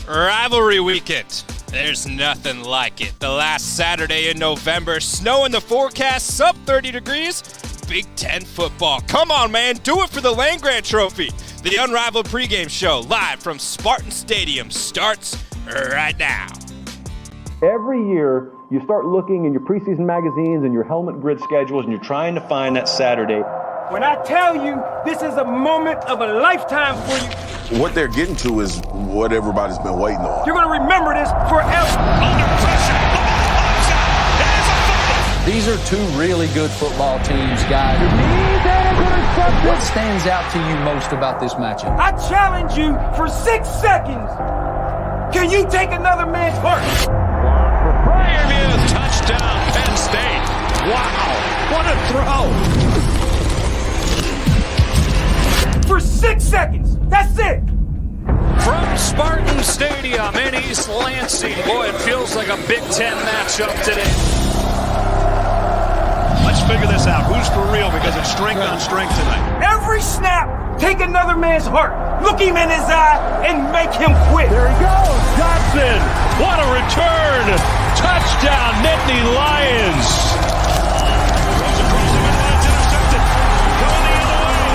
Rivalry weekend. There's nothing like it. The last Saturday in November, snow in the forecast, sub 30 degrees, Big Ten football. Come on, man, do it for the Land-Grant Trophy. The Unrivaled Pregame show, live from Spartan Stadium, starts right now. Every year, you start looking in your preseason magazines and your helmet grid schedules, and you're trying to find that Saturday. When I tell you this is a moment of a lifetime for you, what they're getting to is what everybody's been waiting on. you're going to remember this forever. Under pressure. It is a fumble. These are two really good football teams, guys. What stands out to you most about this matchup? I challenge you for 6 seconds. Can you take another man's heart? Briarview, touchdown, Penn State. Wow, what a throw. For 6 seconds. That's it. From Spartan Stadium in East Lansing. Boy, it feels like a Big Ten matchup today. Let's figure this out. Who's for real? Because it's strength on strength tonight. Every snap, take another man's heart. Look him in his eye and make him quit. There he goes. Johnson. What a return. Touchdown, Nittany Lions. Goes across the middle and it's intercepted. Going the other way.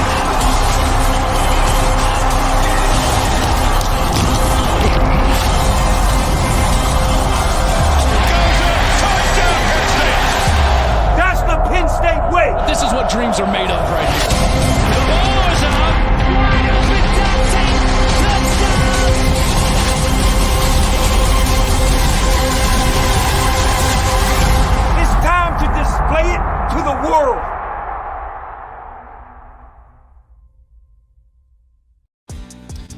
Touchdown, Penn State. That's the Penn State way. This is what dreams are made of right here. The ball is out. It's time to display it to the world.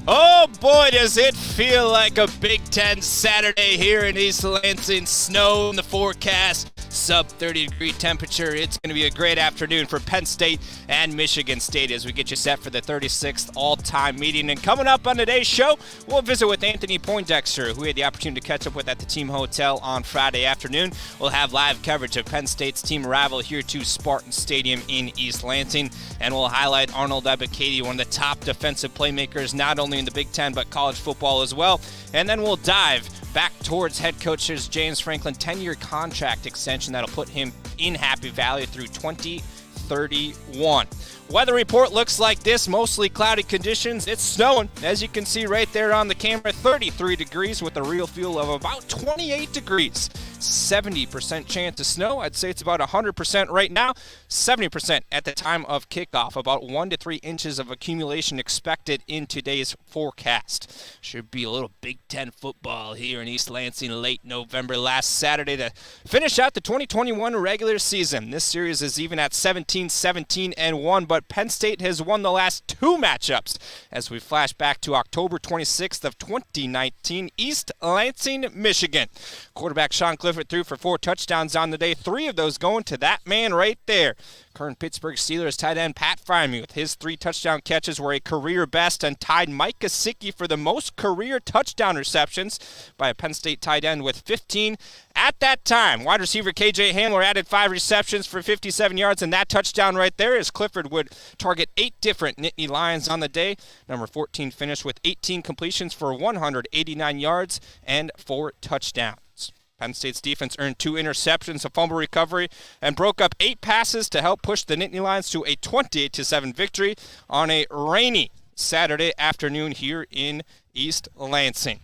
Oh boy, does it feel like a Big Ten Saturday here in East Lansing. Snow in the forecast, sub 30 degree temperature. It's going to be a great afternoon for Penn State and Michigan State as we get you set for the 36th all-time meeting. And coming up on today's show, we'll visit with Anthony Poindexter, who we had the opportunity to catch up with at the team hotel on Friday afternoon. We'll have live coverage of Penn State's team arrival here to Spartan Stadium in East Lansing. And we'll highlight Arnold Ebiketie, one of the top defensive playmakers, not only in the Big Ten, but college football as well. And then we'll dive back towards head coach's James Franklin 10-year contract extension that'll put him in Happy Valley through 2031. Weather report looks like this, mostly cloudy conditions. It's snowing, as you can see right there on the camera, 33 degrees with a real feel of about 28 degrees. 70% chance of snow. I'd say it's about 100% right now, 70% at the time of kickoff. About 1 to 3 inches of accumulation expected in today's forecast. Should be a little Big Ten football here in East Lansing late November last Saturday to finish out the 2021 regular season. This series is even at 17-17-1, but Penn State has won the last 2 matchups as we flash back to October 26th of 2019, East Lansing, Michigan. Quarterback Sean Clifford threw for 4 touchdowns on the day, 3 of those going to that man right there. Current Pittsburgh Steelers tight end Pat Freiermuth. His 3 touchdown catches were a career best and tied Mike Gesicki for the most career touchdown receptions by a Penn State tight end with 15 at that time. Wide receiver KJ Hamler added 5 receptions for 57 yards, and that touchdown right there as Clifford would target 8 different Nittany Lions on the day. Number 14 finished with 18 completions for 189 yards and 4 touchdowns. Penn State's defense earned 2 interceptions, a fumble recovery, and broke up 8 passes to help push the Nittany Lions to a 28-7 victory on a rainy Saturday afternoon here in East Lansing.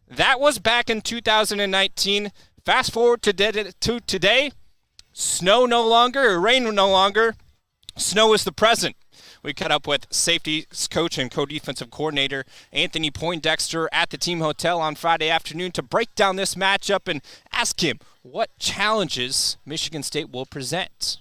That was back in 2019. Fast forward to today, snow no longer, rain no longer. Snow is the present. We caught up with safeties coach and co-defensive coordinator Anthony Poindexter at the team hotel on Friday afternoon to break down this matchup and ask him what challenges Michigan State will present.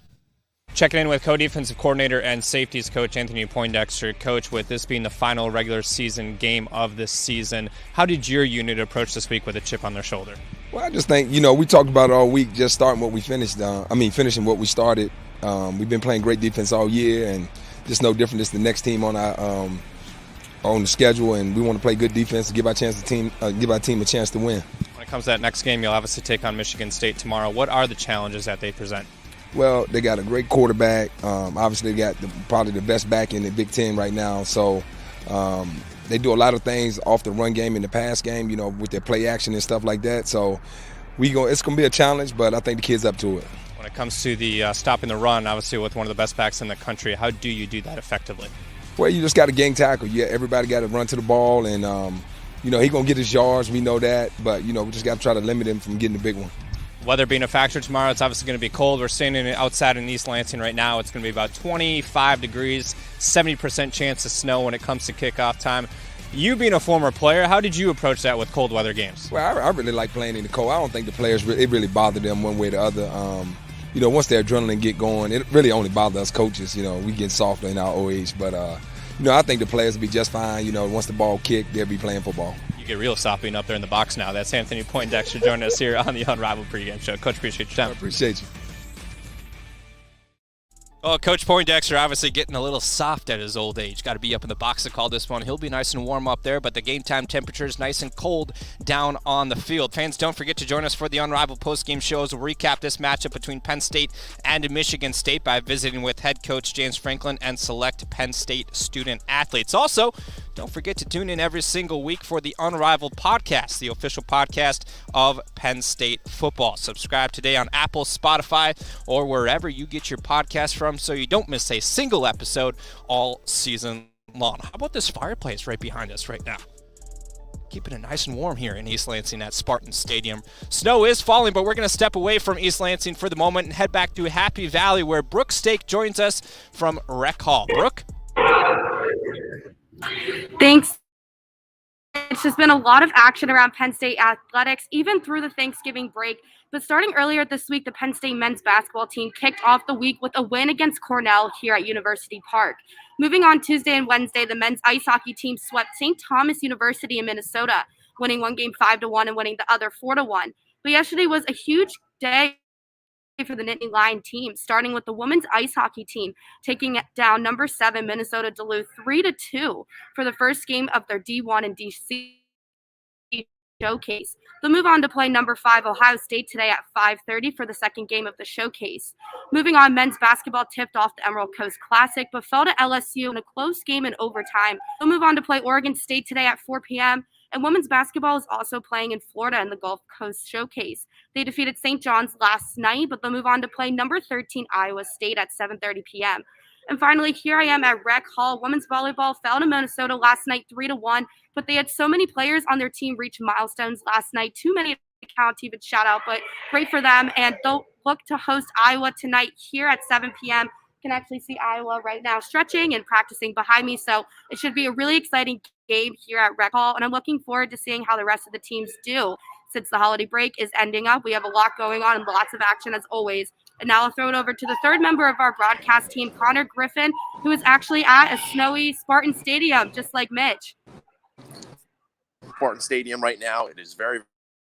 Checking in with co-defensive coordinator and safeties coach Anthony Poindexter. Coach, with this being the final regular season game of this season, how did your unit approach this week with a chip on their shoulder? Well, I just think, we talked about it all week, just starting what we finished. Finishing what we started. We've been playing great defense all year, and just no different. It's the next team on the schedule, and we want to play good defense to give our team a chance to win. When it comes to that next game, you'll obviously take on Michigan State tomorrow. What are the challenges that they present? Well, they got a great quarterback. Obviously, they got probably the best back in the Big Ten right now. So They do a lot of things off the run game and the pass game, with their play action and stuff like that. So it's going to be a challenge, but I think the kids up to it. When it comes to the stopping the run, obviously with one of the best backs in the country, how do you do that effectively? Well, you just got to gang tackle. Yeah, everybody got to run to the ball, and he's going to get his yards. We know that, but we just got to try to limit him from getting the big one. Weather being a factor tomorrow, it's obviously going to be cold. We're standing outside in East Lansing right now. It's going to be about 25 degrees, 70% chance of snow when it comes to kickoff time. You being a former player, how did you approach that with cold weather games? Well, I really like playing in the cold. I don't think the players, it really bothered them one way or the other. Once their adrenaline get going, it really only bothers us coaches. We get softer in our old age. But, I think the players will be just fine. Once the ball kicked, they'll be playing football. You get real sopping up there in the box now. That's Anthony Poindexter joining us here on the Unrivaled Pregame Show. Coach, appreciate your time. I appreciate you. Well, Coach Poindexter obviously getting a little soft at his old age. Got to be up in the box to call this one. He'll be nice and warm up there, but the game time temperature is nice and cold down on the field. Fans, don't forget to join us for the Unrivaled postgame shows. We'll recap this matchup between Penn State and Michigan State by visiting with head coach James Franklin and select Penn State student athletes. Also, don't forget to tune in every single week for the Unrivaled podcast, the official podcast of Penn State football. Subscribe today on Apple, Spotify, or wherever you get your podcast from so you don't miss a single episode all season long. How about this fireplace right behind us right now? Keeping it nice and warm here in East Lansing at Spartan Stadium. Snow is falling, but we're going to step away from East Lansing for the moment and head back to Happy Valley where Brooke Stake joins us from Rec Hall. Brooke? Thanks. It's just been a lot of action around Penn State athletics, even through the Thanksgiving break. But starting earlier this week, the Penn State men's basketball team kicked off the week with a win against Cornell here at University Park. Moving on Tuesday and Wednesday, the men's ice hockey team swept St. Thomas University in Minnesota, winning one game 5-1 and winning the other 4-1. But yesterday was a huge day for the Nittany Lion team, starting with the women's ice hockey team taking down number 7 Minnesota Duluth 3-2 for the first game of their D1 and DC showcase. They'll move on to play number 5 Ohio State today at 5:30 for the second game of the showcase. Moving on, men's basketball tipped off the Emerald Coast Classic but fell to LSU in a close game in overtime. They'll move on to play Oregon State today at 4 p.m. And women's basketball is also playing in Florida in the Gulf Coast Showcase. They defeated St. John's last night, but they'll move on to play number 13 Iowa State at 7:30 p.m. And finally, here I am at Rec Hall. Women's volleyball fell to Minnesota last night 3-1, but they had so many players on their team reach milestones last night. Too many to count to even shout out, but great for them. And they'll look to host Iowa tonight here at 7 p.m. Can actually see Iowa right now stretching and practicing behind me. So it should be a really exciting game here at Rec Hall. And I'm looking forward to seeing how the rest of the teams do since the holiday break is ending up. We have a lot going on and lots of action as always. And now I'll throw it over to the third member of our broadcast team, Connor Griffin, who is actually at a snowy Spartan Stadium, just like Mitch. Spartan Stadium right now. It is very,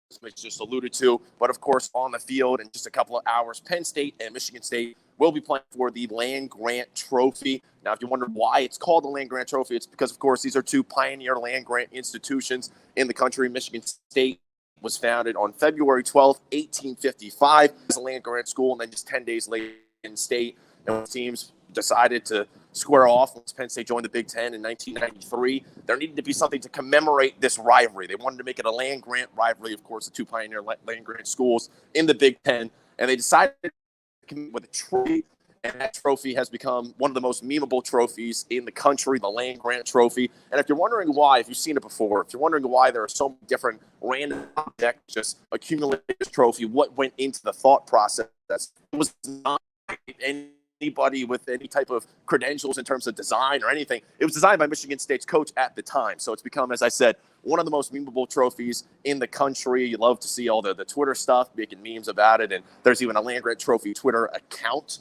as Mitch just alluded to, but of course on the field in just a couple of hours, Penn State and Michigan State will be playing for the land-grant trophy. Now, if you wonder why it's called the land-grant trophy, it's because, of course, these are two pioneer land-grant institutions in the country. Michigan State was founded on February 12th, 1855 as a land-grant school, and then just 10 days later in state. And when teams decided to square off once Penn State joined the Big Ten in 1993, there needed to be something to commemorate this rivalry. They wanted to make it a land-grant rivalry, of course, the two pioneer land-grant schools in the Big Ten, and they decided to commit with a trophy, and that trophy has become one of the most memeable trophies in the country, the land-grant trophy. And if you're wondering why, if you've seen it before, if you're wondering why there are so many different random objects just accumulating this trophy, what went into the thought process, it was not anybody with any type of credentials in terms of design or anything. It was designed by Michigan State's coach at the time. So it's become, as I said, one of the most memeable trophies in the country. You love to see all the Twitter stuff, making memes about it. And there's even a land-grant trophy Twitter account.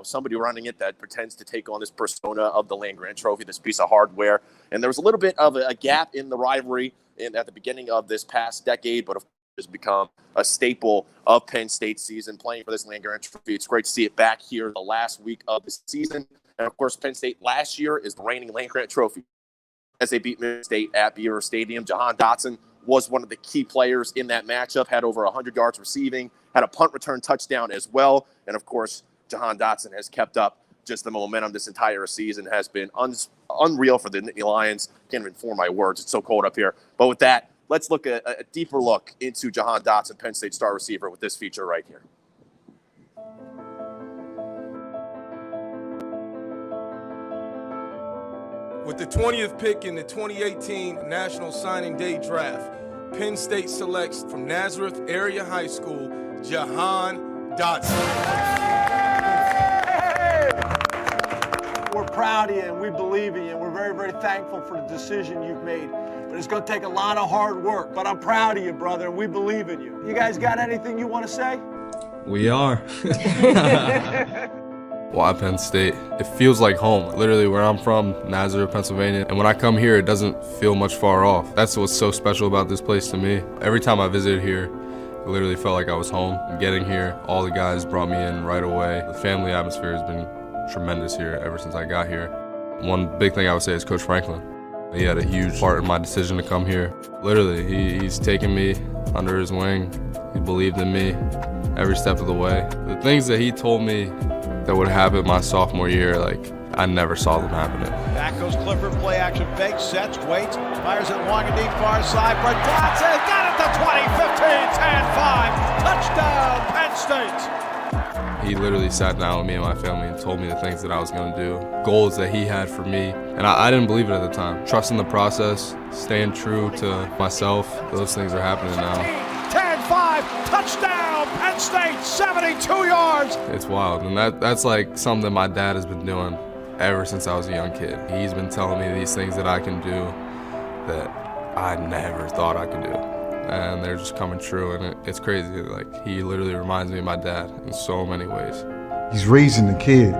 Somebody running it that pretends to take on this persona of the land-grant trophy, this piece of hardware. And there was a little bit of a gap in the rivalry at the beginning of this past decade, but of course has become a staple of Penn State's season, playing for this land-grant trophy. It's great to see it back here the last week of the season. And of course, Penn State last year is the reigning land-grant trophy as they beat Michigan State at Beaver Stadium. Jahan Dotson was one of the key players in that matchup, had over 100 yards receiving, had a punt return touchdown as well. And of course, Jahan Dotson has kept up just the momentum this entire season has been unreal for the Nittany Lions. Can't even form my words. It's so cold up here. But with that, let's look at a deeper look into Jahan Dotson, Penn State star receiver, with this feature right here. With the 20th pick in the 2018 National Signing Day Draft, Penn State selects from Nazareth Area High School, Jahan Dotson. We're proud of you and we believe in you. We're very, very thankful for the decision you've made. But it's going to take a lot of hard work. But I'm proud of you, brother, and we believe in you. You guys got anything you want to say? We are. Why Penn State? It feels like home. Literally where I'm from, Nazareth, Pennsylvania. And when I come here, it doesn't feel much far off. That's what's so special about this place to me. Every time I visited here, it literally felt like I was home. Getting here, all the guys brought me in right away. The family atmosphere has been tremendous here ever since I got here. One big thing I would say is Coach Franklin. He had a huge part in my decision to come here. Literally, he's taken me under his wing. He believed in me every step of the way. The things that he told me that would happen my sophomore year, I never saw them happening. Back goes Clifford, play action, fake, sets, waits, fires it long and deep, far side for Dotson. Got it to 20, 15, 10, 5. Touchdown, Penn State. He literally sat down with me and my family and told me the things that I was going to do, goals that he had for me. And I didn't believe it at the time. Trusting the process, staying true to myself, those things are happening now. 10-5, touchdown, Penn State, 72 yards. It's wild, and that's something that my dad has been doing ever since I was a young kid. He's been telling me these things that I can do that I never thought I could do. And they're just coming true, and it's crazy. He literally reminds me of my dad in so many ways. He's raising the kid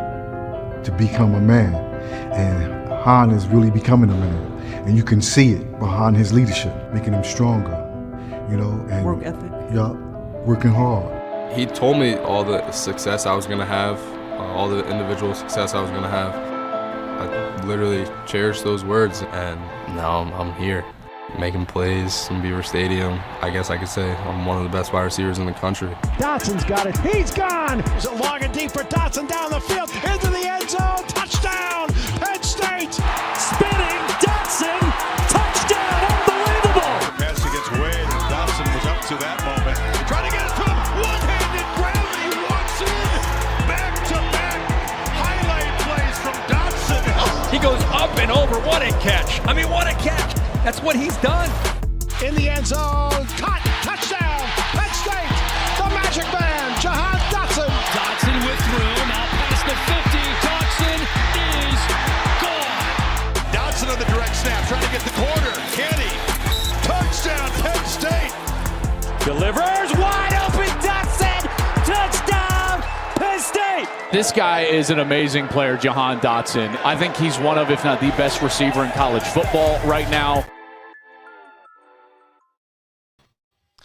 to become a man, and Han is really becoming a man. And you can see it behind his leadership, making him stronger, and work ethic. Yeah, working hard. He told me all the success I was gonna have, all the individual success I was gonna have. I literally cherished those words, and now I'm here. Making plays in Beaver Stadium. I guess I could say I'm one of the best wide receivers in the country. Dotson's got it. He's gone. There's a long and deep for Dotson down the field into the end zone. Touchdown, Penn State. Spinning Dotson. Touchdown. Unbelievable. Pass against Wade, and Dotson was up to that moment. Trying to get it to him. One-handed grab. He walks in. Back-to-back highlight plays from Dotson. He goes up and over. What a catch. What a catch. That's what he's done. In the end zone, caught, touchdown, Penn State, the Magic Man, Jahan Dotson. Dotson with room, out past the 50, Dotson is gone. Dotson on the direct snap, trying to get the corner. Can he? Touchdown, Penn State. Delivers, wide open, Dotson, touchdown, Penn State. This guy is an amazing player, Jahan Dotson. I think he's one of, if not the best receiver in college football right now.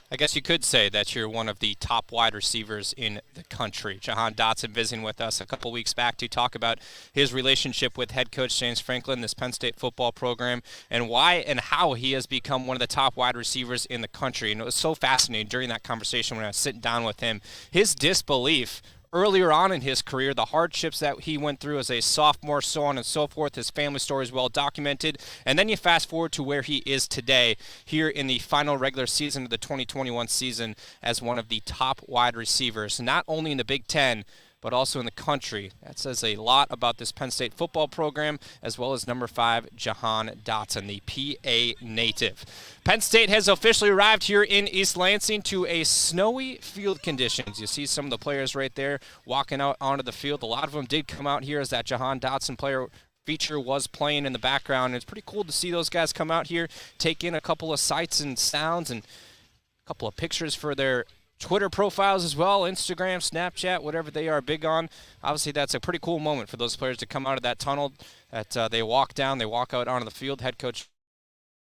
I guess you could say that you're one of the top wide receivers in the country. Jahan Dotson visiting with us a couple weeks back to talk about his relationship with head coach James Franklin, this Penn State football program, and why and how he has become one of the top wide receivers in the country. And it was so fascinating during that conversation when I was sitting down with him, his disbelief earlier on in his career, the hardships that he went through as a sophomore, so on and so forth. His family story is well documented. And then you fast forward to where he is today, here in the final regular season of the 2021 season as one of the top wide receivers, not only in the Big Ten, but also in the country. That says a lot about this Penn State football program, as well as number 5, Jahan Dotson, the PA native. Penn State has officially arrived here in East Lansing to a snowy field conditions. You see some of the players right there walking out onto the field. A lot of them did come out here as that Jahan Dotson player feature was playing in the background. It's pretty cool to see those guys come out here, take in a couple of sights and sounds and a couple of pictures for their Twitter profiles as well, Instagram, Snapchat, whatever they are big on. Obviously, that's a pretty cool moment for those players to come out of that tunnel that they walk down, they walk out onto the field. Head coach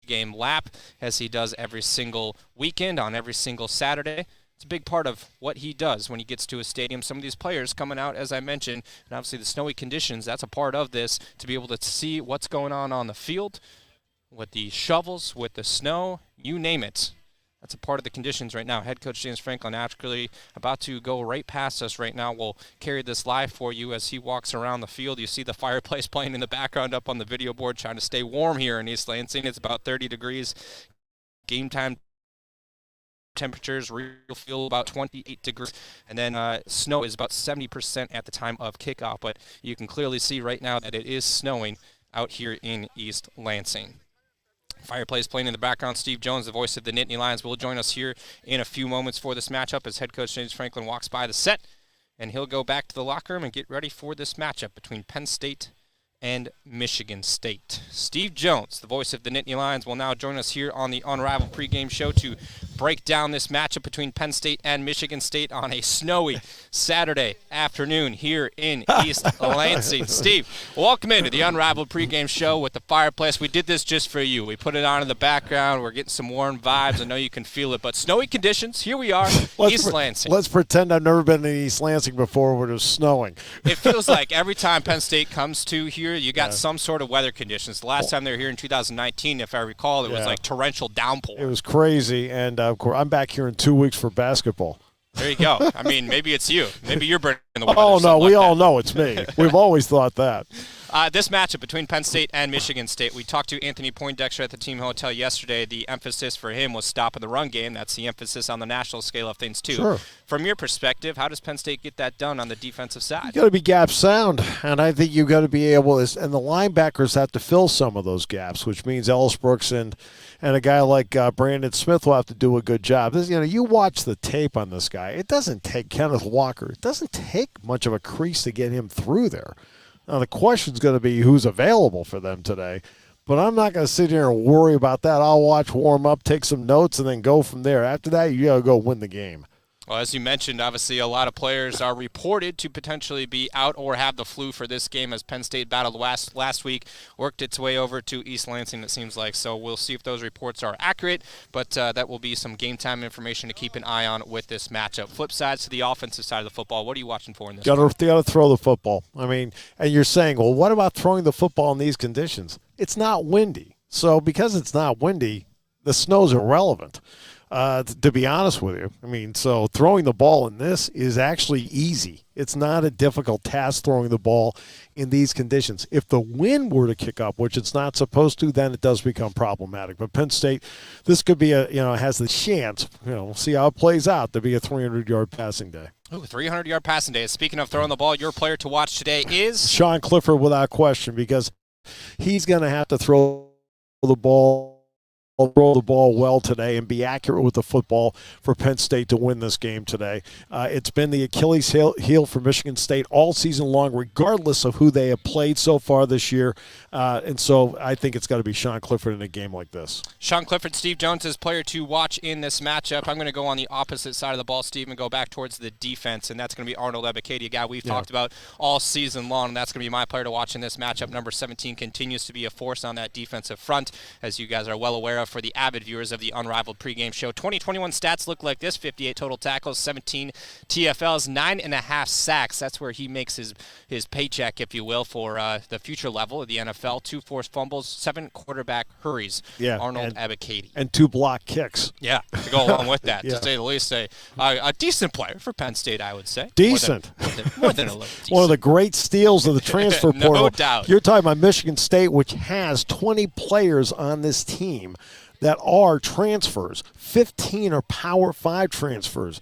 game lap, as he does every single weekend on every single Saturday. It's a big part of what he does when he gets to a stadium. Some of these players coming out, as I mentioned, and obviously the snowy conditions, that's a part of this, to be able to see what's going on the field with the shovels, with the snow, you name it. That's a part of the conditions right now. Head coach James Franklin actually about to go right past us right now. We'll carry this live for you as he walks around the field. You see the fireplace playing in the background up on the video board, trying to stay warm here in East Lansing. It's about 30 degrees. Game time temperatures, real feel about 28 degrees. And then snow is about 70% at the time of kickoff. But you can clearly see right now that it is snowing out here in East Lansing. Fireplace playing in the background. Steve Jones, the voice of the Nittany Lions, will join us here in a few moments for this matchup as head coach James Franklin walks by the set, and he'll go back to the locker room and get ready for this matchup between Penn State and Michigan State. Steve Jones, the voice of the Nittany Lions, will now join us here on the Unrivaled Pregame Show to break down this matchup between Penn State and Michigan State on a snowy Saturday afternoon here in East Lansing. Steve, welcome into the Unrivaled Pregame Show with the fireplace. We did this just for you. We put it on in the background. We're getting some warm vibes. I know you can feel it, but snowy conditions, here we are, East Lansing. Let's pretend I've never been in East Lansing before where it was snowing. It feels like every time Penn State comes to here, you got some sort of weather conditions. The last time they were here in 2019, if I recall, it was like torrential downpour. It was crazy, and of course, I'm back here in 2 weeks for basketball. There you go. I mean, maybe it's you. Maybe you're burning the weather. Oh, no, we all know it's me. We've always thought that. This matchup between Penn State and Michigan State, we talked to Anthony Poindexter at the team hotel yesterday. The emphasis for him was stopping the run game. That's the emphasis on the national scale of things, too. Sure. From your perspective, how does Penn State get that done on the defensive side? You got to be gap sound, and I think you got to be able to, and the linebackers have to fill some of those gaps, which means Ellis Brooks and a guy like Brandon Smith will have to do a good job. This, you watch the tape on this guy. It doesn't take Kenneth Walker. It doesn't take much of a crease to get him through there. Now, the question's going to be who's available for them today, but I'm not going to sit here and worry about that. I'll watch, warm up, take some notes, and then go from there. After that, you got to go win the game. Well, as you mentioned, obviously a lot of players are reported to potentially be out or have the flu for this game as Penn State battled last week, worked its way over to East Lansing, it seems like. So we'll see if those reports are accurate, but that will be some game time information to keep an eye on with this matchup. Flip sides to the offensive side of the football. What are you watching for in this game? Got to throw the football. I mean, and you're saying, well, what about throwing the football in these conditions? It's not windy. So because it's not windy, the snow's irrelevant. To be honest with you. I mean, so throwing the ball in this is actually easy. It's not a difficult task throwing the ball in these conditions. If the wind were to kick up, which it's not supposed to, then it does become problematic. But Penn State, this could be has the chance, we'll see how it plays out, to be a 300-yard passing day. Ooh, 300-yard passing day. Speaking of throwing the ball, your player to watch today is? Sean Clifford, without question, because he's going to have to throw the ball well today and be accurate with the football for Penn State to win this game today. It's been the Achilles heel for Michigan State all season long, regardless of who they have played so far this year. And so I think it's got to be Sean Clifford in a game like this. Sean Clifford, Steve Jones is player to watch in this matchup. I'm going to go on the opposite side of the ball, Steve, and go back towards the defense, and that's going to be Arnold Ebiketie, a guy we've talked about all season long, and that's going to be my player to watch in this matchup. Number 17 continues to be a force on that defensive front, as you guys are well aware of for the avid viewers of the Unrivaled Pregame Show. 2021 stats look like this: 58 total tackles, 17 TFLs, 9.5 sacks. That's where he makes his paycheck, if you will, for the future level of the NFL. 2 forced fumbles, 7 quarterback hurries. Arnold Ebiketie. And 2 block kicks. Yeah, to go along with that, to say the least. A decent player for Penn State, I would say. Decent. More than a little decent. One of the great steals of the transfer portal. No doubt. You're talking about Michigan State, which has 20 players on this team that are transfers. 15 are Power 5 transfers.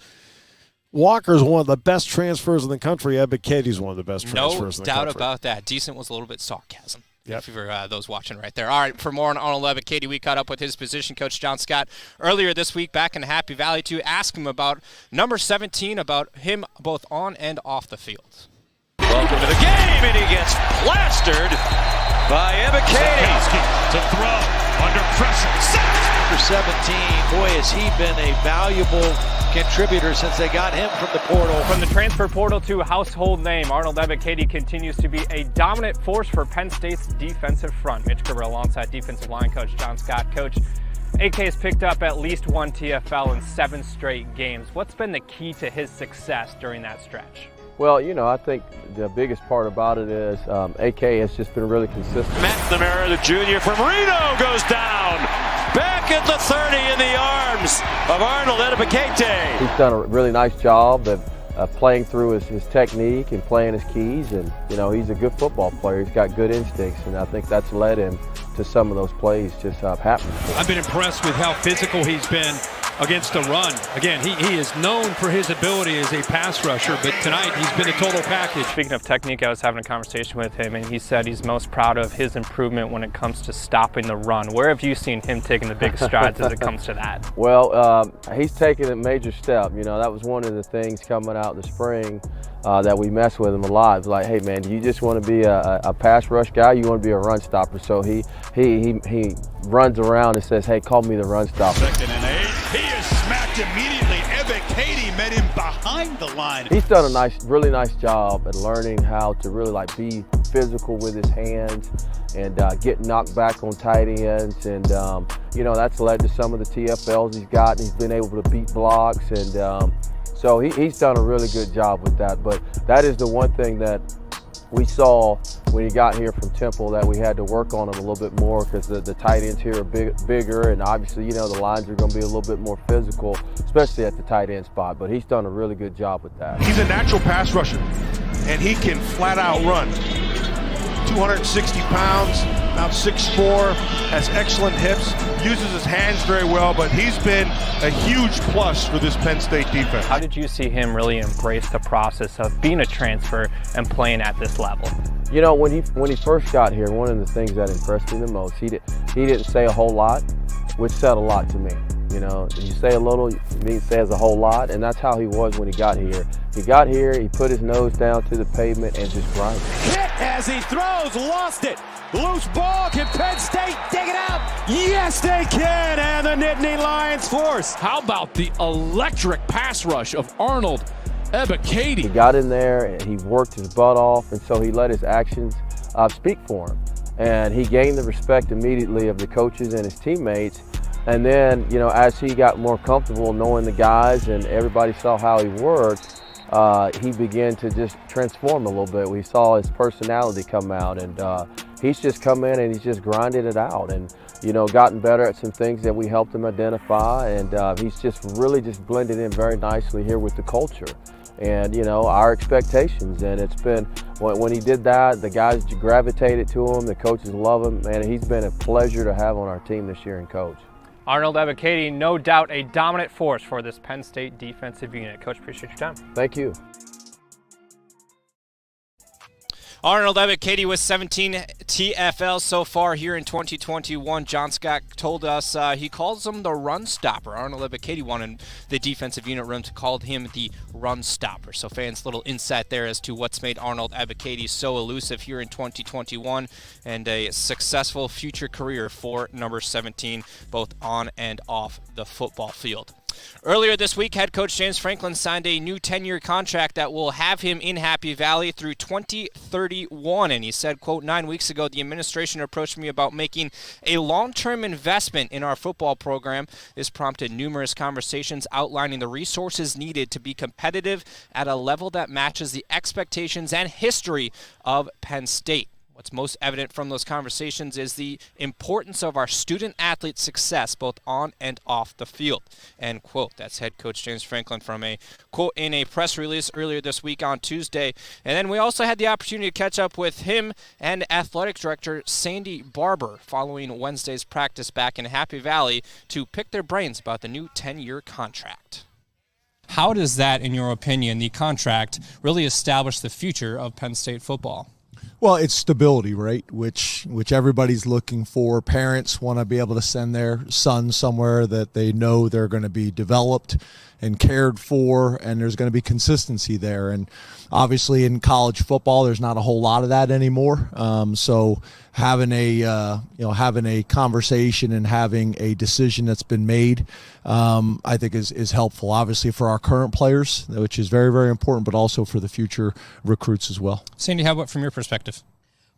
Walker's one of the best transfers in the country. Ebiketie's one of the best transfers in the country. No doubt about that. Decent was a little bit sarcasm. Yep. For those watching right there. All right, for more on Arnold Ebiketie, we caught up with his position coach, John Scott, earlier this week back in Happy Valley to ask him about number 17, about him both on and off the field. Welcome to the game, and he gets plastered by Ebiketie. To throw under pressure. Number 17, boy, has he been a valuable contributor since they got him from the portal. From the transfer portal to household name, Arnold Ebiketie continues to be a dominant force for Penn State's defensive front. Mitch Gerber alongside defensive line coach John Scott. Coach, AK has picked up at least 1 TFL in 7 straight games. What's been the key to his success during that stretch? Well, I think the biggest part about it is AK has just been really consistent. McNamara, the junior from Reno, goes down. Back at the 30 in the arms of Arnold Ebiketie. He's done a really nice job of playing through his technique and playing his keys, and he's a good football player. He's got good instincts, and I think that's led him to some of those plays just happening. I've been impressed with how physical he's been against the run. Again, he is known for his ability as a pass rusher, but tonight he's been a total package. Speaking of technique, I was having a conversation with him, and he said he's most proud of his improvement when it comes to stopping the run. Where have you seen him taking the biggest strides as it comes to that? Well, he's taken a major step. That was one of the things coming out in the spring that we messed with him a lot. It's like, hey man, do you just want to be a pass rush guy? You want to be a run stopper? So he runs around and says, hey, call me the run stopper. 2nd and 8. He is smacked immediately. Ebiketie met him behind the line. He's done a really nice job at learning how to really be physical with his hands and get knocked back on tight ends, and that's led to some of the TFLs he's got, and he's been able to beat blocks, and so he's done a really good job with that. But that is the one thing that we saw when he got here from Temple, that we had to work on him a little bit more, because the tight ends here are bigger, and obviously the lines are going to be a little bit more physical, especially at the tight end spot. But he's done a really good job with that. He's a natural pass rusher, and he can flat out run. 260 pounds, about 6'4", has excellent hips, uses his hands very well, but he's been a huge plus for this Penn State defense. How did you see him really embrace the process of being a transfer and playing at this level? When he first got here, one of the things that impressed me the most, he didn't say a whole lot, which said a lot to me. You say a little, he says a whole lot, and that's how he was when he got here. He got here, he put his nose down to the pavement and just grinded. Hit as he throws, lost it. Loose ball, can Penn State dig it out? Yes, they can, and the Nittany Lions force. How about the electric pass rush of Arnold Ebiketie? He got in there and he worked his butt off, and so he let his actions speak for him. And he gained the respect immediately of the coaches and his teammates. And then, as he got more comfortable knowing the guys and everybody saw how he worked, he began to just transform a little bit. We saw his personality come out, and he's just come in and he's just grinded it out, and gotten better at some things that we helped him identify, and he's just really just blended in very nicely here with the culture and our expectations. And it's been, when he did that, the guys gravitated to him, the coaches love him, and he's been a pleasure to have on our team this year and coach. Arnold Ebiketie, no doubt a dominant force for this Penn State defensive unit. Coach, appreciate your time. Thank you. Arnold Ebiketie with 17 TFLs so far here in 2021. John Scott told us he calls him the run stopper. Arnold Ebiketie wanted the defensive unit room to call him the run stopper. So fans, little insight there as to what's made Arnold Ebiketie so elusive here in 2021 and a successful future career for number 17, both on and off the football field. Earlier this week, head coach James Franklin signed a new 10-year contract that will have him in Happy Valley through 2031. And he said, quote, 9 weeks ago, the administration approached me about making a long-term investment in our football program. This prompted numerous conversations outlining the resources needed to be competitive at a level that matches the expectations and history of Penn State. What's most evident from those conversations is the importance of our student-athlete success both on and off the field, end quote. That's head coach James Franklin from a quote in a press release earlier this week on Tuesday. And then we also had the opportunity to catch up with him and athletic director Sandy Barber following Wednesday's practice back in Happy Valley to pick their brains about the new 10-year contract. How does that, in your opinion, the contract, really establish the future of Penn State football? Well, it's stability, right? Which everybody's looking for. Parents want to be able to send their son somewhere that they know they're going to be developed and cared for, and there's going to be consistency there. And obviously in college football, there's not a whole lot of that anymore. So having a conversation and having a decision that's been made, I think is helpful. Obviously for our current players, which is very, very important, but also for the future recruits as well. Sandy, how about from your perspective?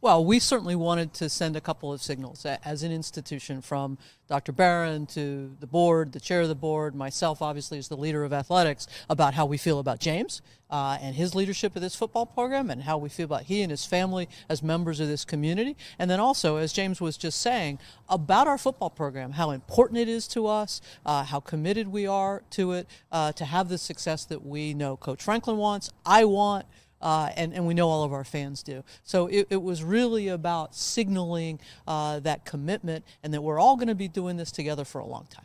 Well, we certainly wanted to send a couple of signals as an institution, from Dr. Barron to the board, the chair of the board, myself obviously as the leader of athletics, about how we feel about James and his leadership of this football program, and how we feel about he and his family as members of this community. And then also, as James was just saying, about our football program, how important it is to us, how committed we are to it, to have the success that we know Coach Franklin wants, I want, and we know all of our fans do. So it was really about signaling that commitment, and that we're all going to be doing this together for a long time.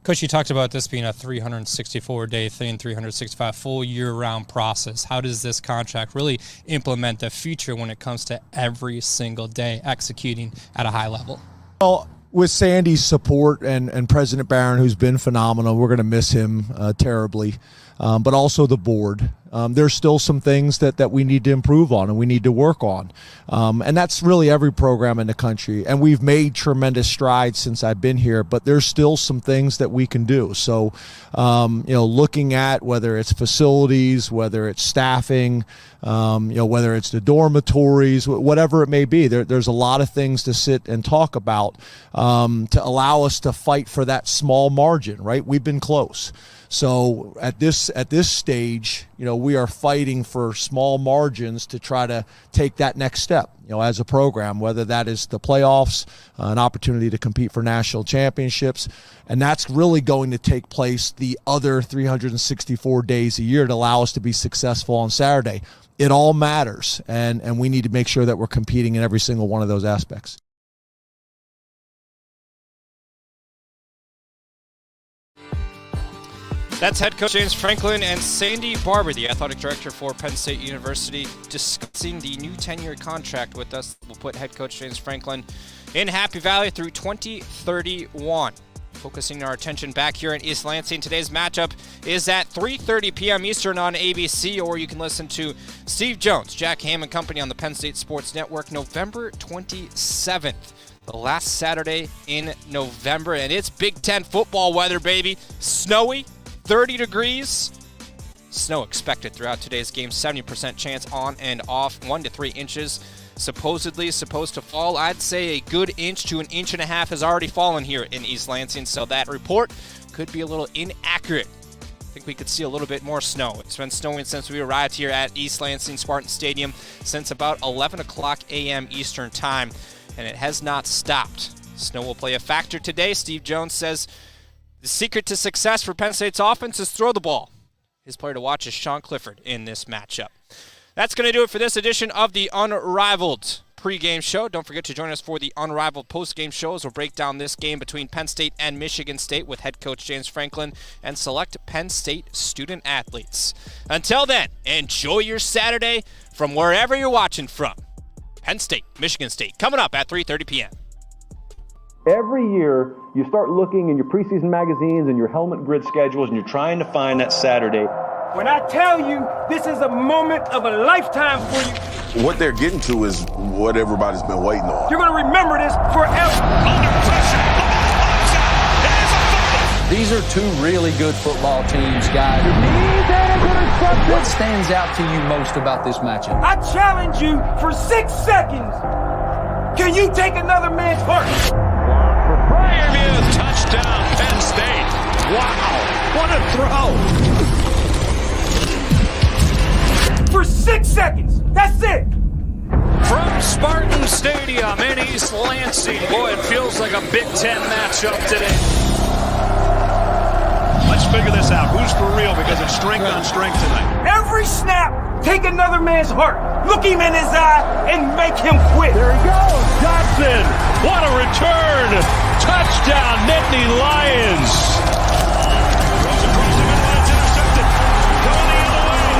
Coach, you talked about this being a 364-day thing, 365 full year-round process. How does this contract really implement the future when it comes to every single day executing at a high level? Well, with Sandy's support and President Barron, who's been phenomenal, we're going to miss him terribly, but also the board. There's still some things that we need to improve on and we need to work on. And that's really every program in the country. And we've made tremendous strides since I've been here, but there's still some things that we can do. So, looking at whether it's facilities, whether it's staffing, whether it's the dormitories, whatever it may be, there's a lot of things to sit and talk about to allow us to fight for that small margin, right? We've been close. So at this stage, we are fighting for small margins to try to take that next step, as a program, whether that is the playoffs, an opportunity to compete for national championships. And that's really going to take place the other 364 days a year to allow us to be successful on Saturday. It all matters, and we need to make sure that we're competing in every single one of those aspects. That's head coach James Franklin and Sandy Barber, the athletic director for Penn State University, discussing the new 10-year contract with us. We'll put head coach James Franklin in Happy Valley through 2031. Focusing our attention back here in East Lansing, today's matchup is at 3:30 p.m. Eastern on ABC, or you can listen to Steve Jones, Jack Ham and Company on the Penn State Sports Network, November 27th. The last Saturday in November, and it's Big Ten football weather, baby. Snowy, 30 degrees. Snow expected throughout today's game. 70% chance on and off. 1 to 3 inches supposedly supposed to fall. I'd say a good inch to an inch and a half has already fallen here in East Lansing, so that report could be a little inaccurate. I think we could see a little bit more snow. It's been snowing since we arrived here at East Lansing Spartan Stadium since about 11 o'clock a.m. Eastern time, and it has not stopped. Snow will play a factor today. Steve Jones says the secret to success for Penn State's offense is throw the ball. His player to watch is Sean Clifford in this matchup. That's going to do it for this edition of the Unrivaled Pregame Show. Don't forget to join us for the Unrivaled Postgame Show as we'll break down this game between Penn State and Michigan State with head coach James Franklin and select Penn State student athletes. Until then, enjoy your Saturday from wherever you're watching from. Penn State, Michigan State, coming up at 3:30 p.m. Every year, you start looking in your preseason magazines and your helmet grid schedules, and you're trying to find that Saturday. When I tell you this is a moment of a lifetime for you, What they're getting to is what everybody's been waiting on. you're going to remember this forever. These are two really good football teams, guys. What stands out to you most about this matchup? I challenge you for 6 seconds. Can you take another man's heart? Briarview, touchdown, Penn State. Wow, what a throw. For 6 seconds. That's it. From Spartan Stadium in East Lansing. Boy, it feels like a Big Ten matchup today. Let's figure this out. Who's for real? Because it's strength on strength tonight. Every snap, take another man's heart. Look him in his eye and make him quit. There he goes. Dotson. What a return. Touchdown, Nittany Lions. Throws across the middle. It's intercepted. Going the other way.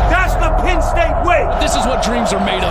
That's the Penn State way. This is what dreams are made